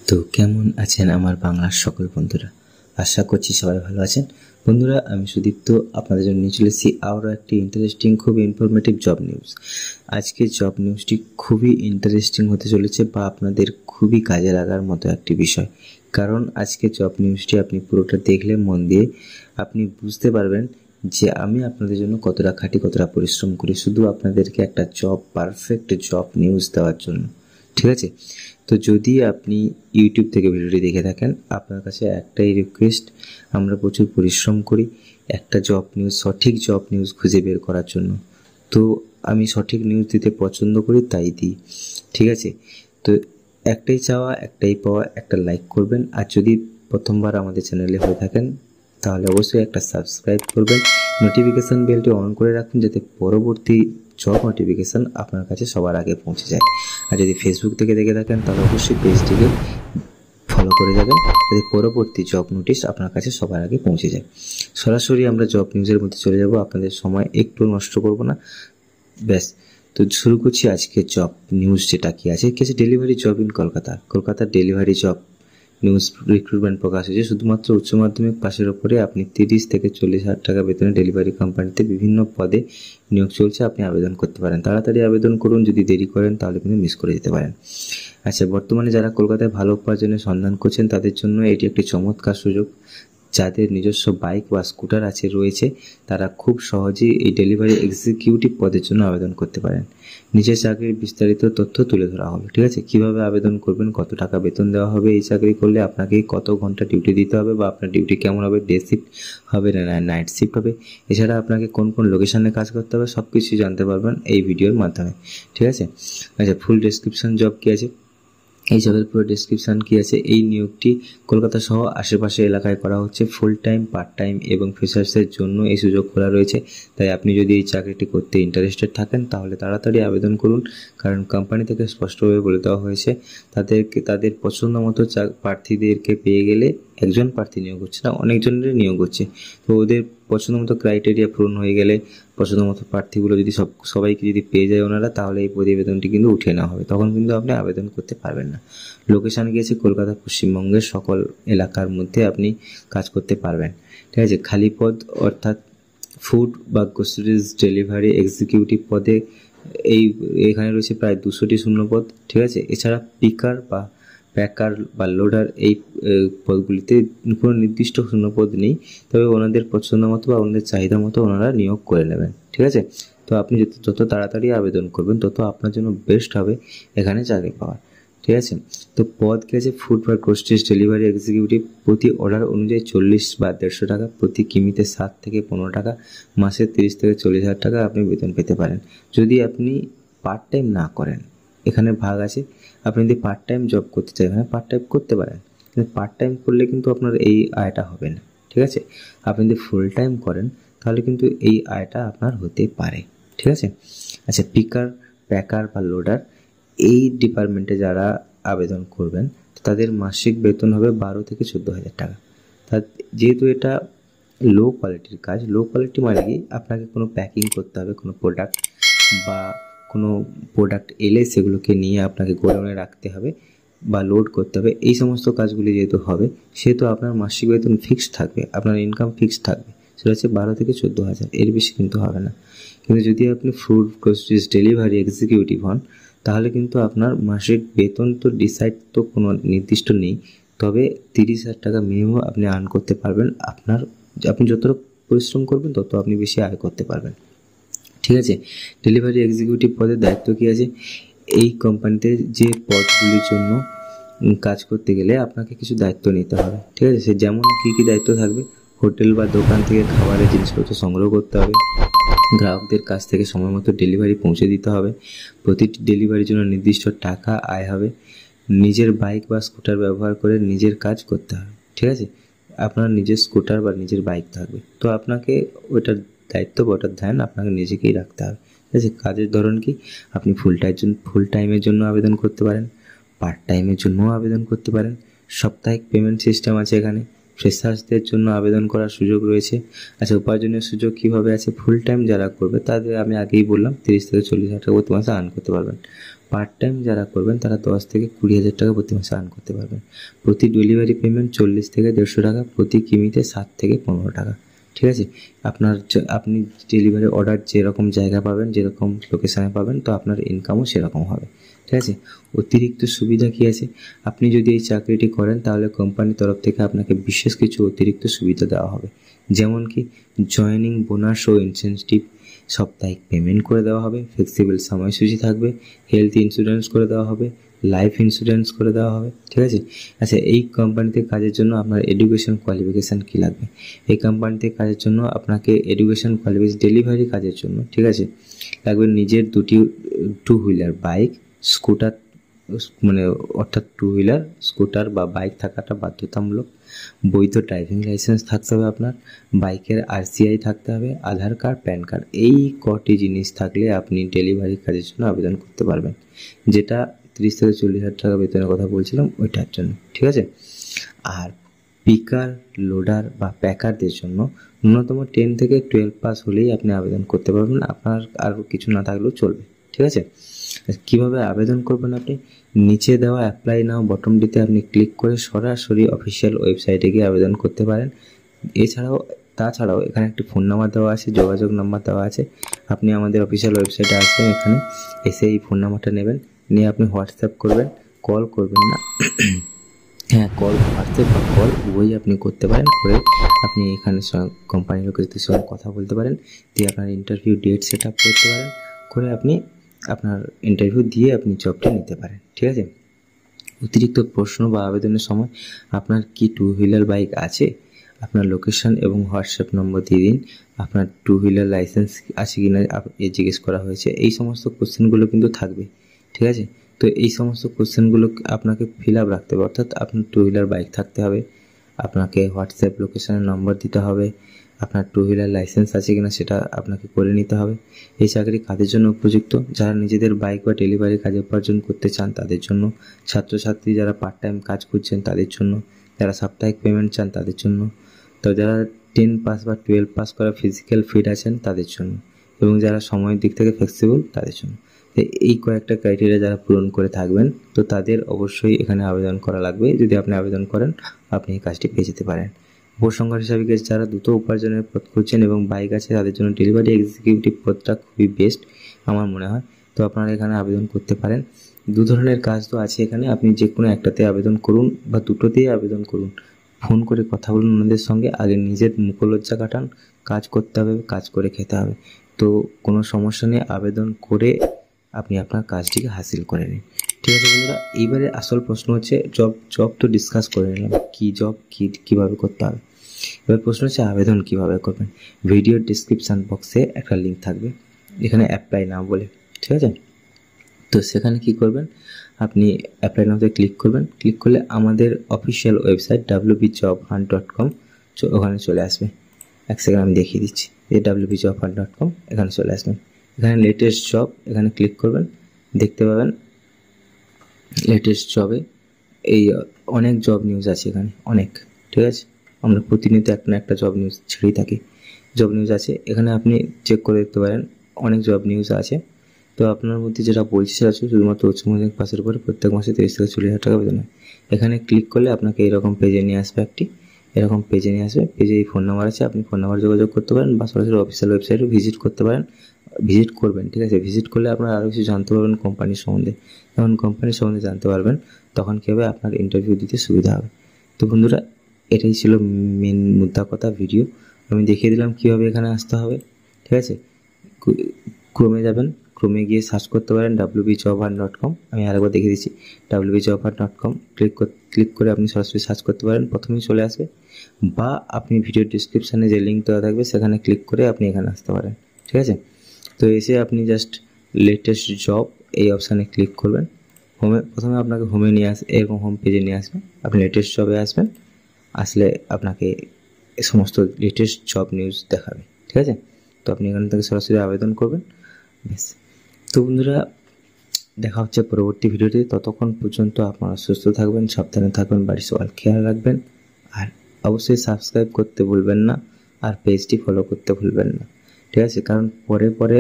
তো কেমন আছেন আমার বাংলার সকল বন্ধুরা? আশা করছি সবাই ভালো আছেন। বন্ধুরা, আমি সুদীপ্ত আপনাদের জন্য নিয়ে চলে এসেছি আরও একটি ইন্টারেস্টিং, খুব ইনফরমেটিভ জব নিউজ। আজকের জব নিউজটি খুবই ইন্টারেস্টিং হতে চলেছে বা আপনাদের খুবই কাজে লাগার মতো একটি বিষয়। কারণ আজকে জব নিউজটি আপনি পুরোটা দেখলে মন দিয়ে আপনি বুঝতে পারবেন যে আমি আপনাদের জন্য কতটা খাটি, কতটা পরিশ্রম করি শুধু আপনাদেরকে একটা পারফেক্ট জব নিউজ দেওয়ার জন্য। ঠিক আছে? তো যদি আপনি ইউটিউব থেকে ভিডিওটি দেখে থাকেন, আপনার কাছে একটাই রিকোয়েস্ট, আমরা প্রচুর পরিশ্রম করি একটা সঠিক জব নিউজ খুঁজে বের করার জন্য। তো আমি সঠিক নিউজ দিতে পছন্দ করি, তাই দিই। ঠিক আছে? তো একটাই চাওয়া, একটাই পাওয়া, একটা লাইক করবেন। আর যদি প্রথমবার আমাদের চ্যানেলে হয়ে থাকেন তাহলে অবশ্যই একটা সাবস্ক্রাইব করবেন, নোটিফিকেশান বেলটি অন করে রাখুন যাতে পরবর্তী জব নোটিফিকেশান আপনার কাছে সবার আগে পৌঁছে যায়। আর যদি ফেসবুক থেকে দেখে থাকেন তাহলে অবশ্যই পেজটিকে ফলো করে যাবেন যাতে পরবর্তী জব নোটিশ আপনার কাছে সবার আগে পৌঁছে যায়। সরাসরি আমরা জব নিউজের মধ্যে চলে যাব, আপনাদের সময় একটু নষ্ট করব না। ব্যাস, তো শুরু করছি আজকে জব নিউজ। যেটা কি আছে ডেলিভারি জব ইন কলকাতার ডেলিভারি জব নিউজ রিক্রুটমেন্ট প্রকাশ হয়েছে। শুধুমাত্র উচ্চ মাধ্যমিক পাশের ওপরে আপনি 30 থেকে 40,000 টাকা বেতনে ডেলিভারি কোম্পানিতে বিভিন্ন পদে নিয়োগ চলছে। আপনি আবেদন করতে পারেন, তাড়াতাড়ি আবেদন করুন। যদি দেরি করেন তাহলে কিন্তু মিস করে যেতে পারেন। আচ্ছা, বর্তমানে যারা কলকাতায় ভালো উপার্জনের সন্ধান করছেন তাদের জন্য এটি একটি চমৎকার সুযোগ। যাদের নিজস্ব বাইক বা স্কুটার রয়েছে তারা খুব সহজেই এই ডেলিভারি এক্সিকিউটিভ পদের জন্য আবেদন করতে পারেন। নিজের চাকরির বিস্তারিত তথ্য তুলে ধরা হলো। ঠিক আছে? কিভাবে আবেদন করবেন, কত টাকা বেতন দেওয়া হবে, এই চাকরি করলে আপনাকে কত ঘন্টা ডিউটি দিতে হবে বা আপনার ডিউটি কেমন হবে, ডে শিফট হবে না নাইট শিফট হবে, এছাড়া আপনাকে কোন কোন লোকেশনে কাজ করতে হবে সব কিছু জানতে পারবেন এই ভিডিওর মাধ্যমে। ঠিক আছে? আচ্ছা, ফুল ডেসক্রিপশন জব কি আছে, এই জবের পুরো ডেসক্রিপশান কি আছে। এই নিয়োগটি কলকাতা সহ আশেপাশে এলাকায় করা হচ্ছে। ফুল টাইম, পার্ট টাইম এবং ফ্রেশার্সের জন্য এই সুযোগ খোলা রয়েছে। তাই আপনি যদি এই চাকরিটি করতে ইন্টারেস্টেড থাকেন তাহলে তাড়াতাড়ি আবেদন করুন। কারণ কোম্পানি থেকে স্পষ্টভাবে বলে দেওয়া হয়েছে তাদের পছন্দ মতো প্রার্থীদেরকে পেয়ে গেলে একজন প্রার্থী নিয়োগ হচ্ছে না, অনেকজনের নিয়োগ হচ্ছে। তো ওদের পছন্দ মতো ক্রাইটেরিয়া পূরণ হয়ে গেলে, পছন্দ মতো প্রার্থীগুলো যদি সবাইকে যদি পেয়ে যায় ওনারা, তাহলে এই প্রতিবেদনটি কিন্তু উঠিয়ে নেওয়া হবে, তখন কিন্তু আপনি আবেদন করতে পারবেন না। লোকেশান গিয়েছে কলকাতা, পশ্চিমবঙ্গের সকল এলাকার মধ্যে আপনি কাজ করতে পারবেন। ঠিক আছে? খালি পদ অর্থাৎ ফুড বা গ্রোসারিজ ডেলিভারি এক্সিকিউটিভ পদে এখানে রয়েছে প্রায় 200টি শূন্যপদ। ঠিক আছে? এছাড়া পিকার বা প্যাকার বা লোডার এই পদগুলিতে কোনো নির্দিষ্ট শূন্যপদ নেই, তবে ওনাদের পছন্দ মতো বা ওনাদের চাহিদা মতো ওনারা নিয়োগ করে নেবেন। ঠিক আছে? তো আপনি যত তাড়াতাড়ি আবেদন করবেন তত আপনার জন্য বেস্ট হবে এখানে চাকরি পাওয়া। ঠিক আছে? তো পদ কি আছে, ফুড বা গ্রোসারিজ ডেলিভারি এক্সিকিউটিভ। প্রতি অর্ডার অনুযায়ী 40 বা 150 টাকা, প্রতি কিমিতে 7 থেকে 15 টাকা, মাসে 30 থেকে 40,000 টাকা আপনি বেতন পেতে পারেন যদি আপনি পার্ট টাইম না করেন। এখানে ভাগ আছে, আপনি যদি পার্ট টাইম জব করতে চান এখানে পার্ট টাইম করতে পারেন, কিন্তু পার্ট টাইম করলে কিন্তু আপনার এই আয়টা হবে না। ঠিক আছে? আপনি যদি ফুল টাইম করেন তাহলে কিন্তু এই আয়টা আপনার হতে পারে। ঠিক আছে? আচ্ছা, পিকার, প্যাকার বা লোডার এই ডিপার্টমেন্টে যারা আবেদন করবেন তাদের মাসিক বেতন হবে 12 থেকে 14,000 টাকা। যেহেতু এটা লো কোয়ালিটির কাজ, লো কোয়ালিটি মানে কি, আপনাকে কোনো প্যাকিং করতে হবে, কোনো প্রোডাক্ট এলে সেগুলোকে নিয়ে আপনাকে গোডাউনে রাখতে হবে বা লোড করতে হবে। এই সমস্ত কাজগুলি যেহেতু হবে সেহেতু আপনার মাসিক বেতন ফিক্সড থাকবে, আপনার ইনকাম ফিক্সড থাকবে, সেটা হচ্ছে 12 থেকে 14,000, এর বেশি কিন্তু হবে না। কিন্তু যদি আপনি ফুড গ্রোসারিজ ডেলিভারি এক্সিকিউটিভ হন তাহলে কিন্তু আপনার মাসিক বেতন তো তো কোনো নির্দিষ্ট নেই, তবে 30,000 টাকা মিনিমাম আপনি আর্ন করতে পারবেন। আপনি যতটা পরিশ্রম করবেন তত আপনি বেশি আয় করতে পারবেন। ঠিক আছে? ডেলিভারি এক্সিকিউটিভ পদের দায়িত্ব কী আছে, এই কোম্পানিতে যে পদগুলির জন্য কাজ করতে গেলে আপনাকে কিছু দায়িত্ব নিতে হবে। ঠিক আছে? সে যেমন কী দায়িত্ব থাকবে, হোটেল বা দোকান থেকে খাবারের জিনিসপত্র সংগ্রহ করতে হবে, গ্রাহকদের কাছ থেকে সময় মতো ডেলিভারি পৌঁছে দিতে হবে, প্রতিটি ডেলিভারির জন্য নির্দিষ্ট টাকা আয় হবে, নিজের বাইক বা স্কুটার ব্যবহার করে নিজের কাজ করতে হবে। ঠিক আছে? আপনার নিজের স্কুটার বা নিজের বাইক থাকবে, তো আপনাকে ওটার দায়িত্ব বা ওটার ধ্যান আপনাকে নিজেকেই রাখতে হবে। ঠিক আছে? কাজের ধরন কি, আপনি ফুল টাইমের জন্য আবেদন করতে পারেন, পার্ট টাইমের জন্যও আবেদন করতে পারেন, সাপ্তাহিক পেমেন্ট সিস্টেম আছে এখানে, ফ্রেশার্সদের জন্য আবেদন করার সুযোগ রয়েছে। আচ্ছা, উপার্জনের সুযোগ কীভাবে আছে, ফুল টাইম যারা করবে তাদের আমি আগেই বললাম 30 থেকে 40,000 টাকা প্রতি মাসে আর্ন করতে পারবেন। পার্ট টাইম যারা করবেন তারা 10 থেকে 20,000 টাকা প্রতি মাসে আর্ন করতে পারবেন। প্রতি ডেলিভারি পেমেন্ট 40 থেকে 150 টাকা, প্রতি কিমিতে 7 থেকে 15 টাকা। ঠিক আছে, আপনি ডেলিভারি অর্ডার যেরকম জায়গা পাবেন, যেরকম লোকেশানে পাবেন, তো আপনার ইনকামও সেরকম হবে। ঠিক আছে, অতিরিক্ত সুবিধা কী আছে, আপনি যদি এই চাকরিটি করেন তাহলে কোম্পানির তরফ থেকে আপনাকে বিশেষ কিছু অতিরিক্ত সুবিধা দেওয়া হবে। যেমন কি জয়েনিং বোনাস ও ইনসেনটিভ, সাপ্তাহিক পেমেন্ট করে দেওয়া হবে, ফ্লেক্সিবল সময়সূচি থাকবে, হেলথ ইন্স্যুরেন্স করে দেওয়া হবে, লাইফ ইন্স্যুরেন্স করে দেওয়া হবে। ঠিক আছে, আচ্ছা এই কোম্পানিতে কাজের জন্য আপনার এডুকেশন কোয়ালিফিকেশান কী লাগবে? এই কোম্পানিতে কাজের জন্য আপনাকে এডুকেশন কোয়ালিফিকেশান ডেলিভারি কাজের জন্য, ঠিক আছে, লাগবে নিজের দুটি 2 হুইলার বাইক, স্কুটার, মানে অর্থাৎ 2 হুইলার, স্কুটার বা বাইক থাকাটা বাধ্যতামূলক, বৈধ ড্রাইভিং লাইসেন্স থাকতে হবে আপনার, বাইকের RCI থাকতে হবে, আধার কার্ড, প্যান কার্ড। এই কটি জিনিস থাকলে আপনি ডেলিভারি কাজের জন্য আবেদন করতে পারবেন, যেটা 30 থেকে 40,000 টাকা বেতনের কথা বলছিলাম ওইটার জন্য। ঠিক আছে, আর পিকার, লোডার বা প্যাকারদের জন্য ন্যূনতম 10 থেকে 12 পাস হলেই আপনি আবেদন করতে পারবেন, আপনার আর কিছু না থাকলেও চলবে। ঠিক আছে, কীভাবে আবেদন করবেন? আপনি নিচে দেওয়া অ্যাপ্লাই নাও বটনটিতে আপনি ক্লিক করে সরাসরি অফিসিয়াল ওয়েবসাইটে গিয়ে আবেদন করতে পারেন। তাছাড়াও এখানে একটি ফোন নাম্বার দেওয়া আছে, যোগাযোগ নাম্বার দেওয়া আছে। আপনি আমাদের অফিসিয়াল ওয়েবসাইটে আসবেন, এখানে এসে এই ফোন নাম্বারটা নেবেন, নিয়ে আপনি হোয়াটসঅ্যাপ করবেন, কল করবেন না, হ্যাঁ হোয়াটসঅ্যাপ বা কল উভয়ই আপনি করতে পারেন। করে আপনি এখানে কোম্পানির লোকেদের সঙ্গে কথা বলতে পারেন, দিয়ে আপনার ইন্টারভিউ ডেট সেট আপ করতে পারেন, করে আপনি আপনার ইন্টারভিউ দিয়ে আপনি জবটা নিতে পারেন। ঠিক আছে, অতিরিক্ত প্রশ্ন বা আবেদনের সময় আপনার কি 2 হুইলার বাইক আছে, আপনার লোকেশন এবং হোয়াটসঅ্যাপ নম্বর দিয়ে দিন, আপনার 2 হুইলার লাইসেন্স আছে কিনা জিজ্ঞেস করা হয়েছে। এই সমস্ত কোশ্চেনগুলো কিন্তু থাকবে। ঠিক আছে, তো এই সমস্ত কোশ্চেনগুলো আপনাকে ফিল আপ রাখতে হবে, অর্থাৎ আপনার 2 হুইলার বাইক থাকতে হবে, আপনাকে হোয়াটসঅ্যাপ লোকেশনের নম্বর দিতে হবে, আপনার 2 হুইলার লাইসেন্স আছে কিনা সেটা আপনাকে করে নিতে হবে। এই চাকরি কাদের জন্য উপযুক্ত? যারা নিজেদের বাইক বা ডেলিভারি কাজে উপার্জন করতে চান তাদের জন্য, ছাত্রছাত্রী যারা পার্ট টাইম কাজ করছেন তাদের জন্য, যারা সাপ্তাহিক পেমেন্ট চান তাদের জন্য, তো যারা 10 পাস বা 12 পাস করা ফিজিক্যাল ফিট আছেন তাদের জন্য, এবং যারা সময়ের দিক থেকে ফ্লেক্সিবল তাদের জন্য। এই কয়েকটা ক্রাইটেরিয়া যারা পূরণ করে থাকবেন তো তাদের অবশ্যই এখানে আবেদন করা লাগবে। যদি আপনি আবেদন করেন আপনি এই কাজটি পেয়ে যেতে পারেন। উপসংহার হিসাবে যারা দ্রুত উপার্জনের পথ খুঁজছেন এবং বাইক আছে তাদের জন্য ডেলিভারি এক্সিকিউটিভ পদটা খুবই বেস্ট আমার মনে হয়। তো আপনারা এখানে আবেদন করতে পারেন। 2 ধরনের কাজ তো আছে এখানে, আপনি যে কোনো একটাতে আবেদন করুন বা দুটোতেই আবেদন করুন। ফোন করে কথা বলুন ওনাদের সঙ্গে, আগে নিজের মুখলজ্জা কাটান, কাজ করতে হবে, কাজ করে খেতে হবে। তো কোনো সমস্যা নেই, আবেদন করে আপনি আপনার কাজটিকে হাসিল করে নিন। ঠিক আছে বন্ধুরা, এইবারে আসল প্রশ্ন হচ্ছে জব তো ডিসকাস করে নিলাম, কী জব কীভাবে করতে হবে। এবার প্রশ্ন হচ্ছে আবেদন কীভাবে করবেন। ভিডিওর ডিসক্রিপশান বক্সে একটা লিঙ্ক থাকবে, এখানে অ্যাপ্লাই নাও বলে। ঠিক আছে, তো সেখানে কি করবেন, আপনি অ্যাপ্লাই নাওতে ক্লিক করবেন। ক্লিক করলে আমাদের অফিসিয়াল ওয়েবসাইট wbjobhunt.com ওখানে চলে আসবে। এক সেকেন্ড আমি দেখিয়ে দিচ্ছি, এই wbjobhunt.com এখানে চলে আসবেন। এখানে লেটেস্ট জব এখানে ক্লিক করবেন, দেখতে পাবেন লেটেস্ট জবে এই অনেক জব নিউজ আছে এখানে, অনেক। ঠিক আছে, আমরা প্রতিনিয়ত একটা না একটা জব নিউজ ছেড়েই থাকি, জব নিউজ আছে এখানে, আপনি চেক করে দেখতে পারেন, অনেক জব নিউজ আছে। তো আপনার মধ্যে যেটা বলছি সেটা হচ্ছে শুধুমাত্র উচ্চ মাধ্যমিক পাসের উপরে প্রত্যেক মাসে 30 থেকে 40,000 টাকা বেতন হয়। এখানে ক্লিক করলে আপনাকে এরকম পেজে নিয়ে আসবে, এরকম পেজে নিয়ে আসবে। পেজে এই ফোন নাম্বার আছে, আপনি ফোন নাম্বার যোগাযোগ করতে পারেন বা সরাসরি অফিসিয়াল ওয়েবসাইটে ভিজিট করতে পারেন, ভিজিট করবেন। ঠিক আছে, ভিজিট করলে আপনারা আরও কিছু জানতে পারবেন কোম্পানির সম্বন্ধে। যখন কোম্পানির সম্বন্ধে জানতে পারবেন তখন কী হবে, আপনার ইন্টারভিউ দিতে সুবিধা হবে। তো বন্ধুরা, এটাই ছিল মেন মুদ্রা কথা ভিডিও। আমি দেখিয়ে দিলাম কীভাবে এখানে আসতে হবে। ঠিক আছে, ক্রোমে যাবেন, ক্রোমে গিয়ে সার্চ করতে পারেন wbjobhunt.com। আমি আরেকবার দেখিয়ে দিচ্ছি, wbjobhunt.com ক্লিক করে আপনি সরাসরি সার্চ করতে পারেন, প্রথমেই চলে আসবে। বা আপনি ভিডিও ডিসক্রিপশানে যে লিঙ্ক দেওয়া থাকবে সেখানে ক্লিক করে আপনি এখানে আসতে পারেন। ঠিক আছে, তো এসে আপনি জাস্ট লেটেস্ট জব এই অপশানে ক্লিক করবেন। প্রথমে আপনাকে হোমে নিয়ে এরকম হোম পেজে নিয়ে আসবে, আপনি লেটেস্ট জবে আসবেন, আসলে আপনাকে সমস্ত লেটেস্ট জব নিউজ দেখাবে। ঠিক আছে, তো আপনি এখান থেকে সরাসরি আবেদন করবেন, ব্যাস। তো বন্ধুরা, দেখা হচ্ছে পরবর্তী ভিডিওতে। ততক্ষণ পর্যন্ত আপনারা সুস্থ থাকবেন, সাবধানে থাকবেন, বাড়ির সবার খেয়াল রাখবেন, আর অবশ্যই সাবস্ক্রাইব করতে ভুলবেন না, আর পেজটি ফলো করতে ভুলবেন না। ঠিক আছে, কারণ পরে পরে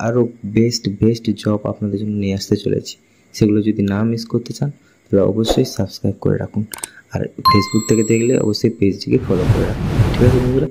আরও বেস্ট জব আপনাদের জন্য নিয়ে আসতে চলেছি। সেগুলো যদি না মিস করতে চান তাহলে অবশ্যই সাবস্ক্রাইব করে রাখুন, আর ফেসবুক থেকে দেখলে অবশ্যই পেজটিকে ফলো করে রাখুন। ঠিক আছে বন্ধুরা,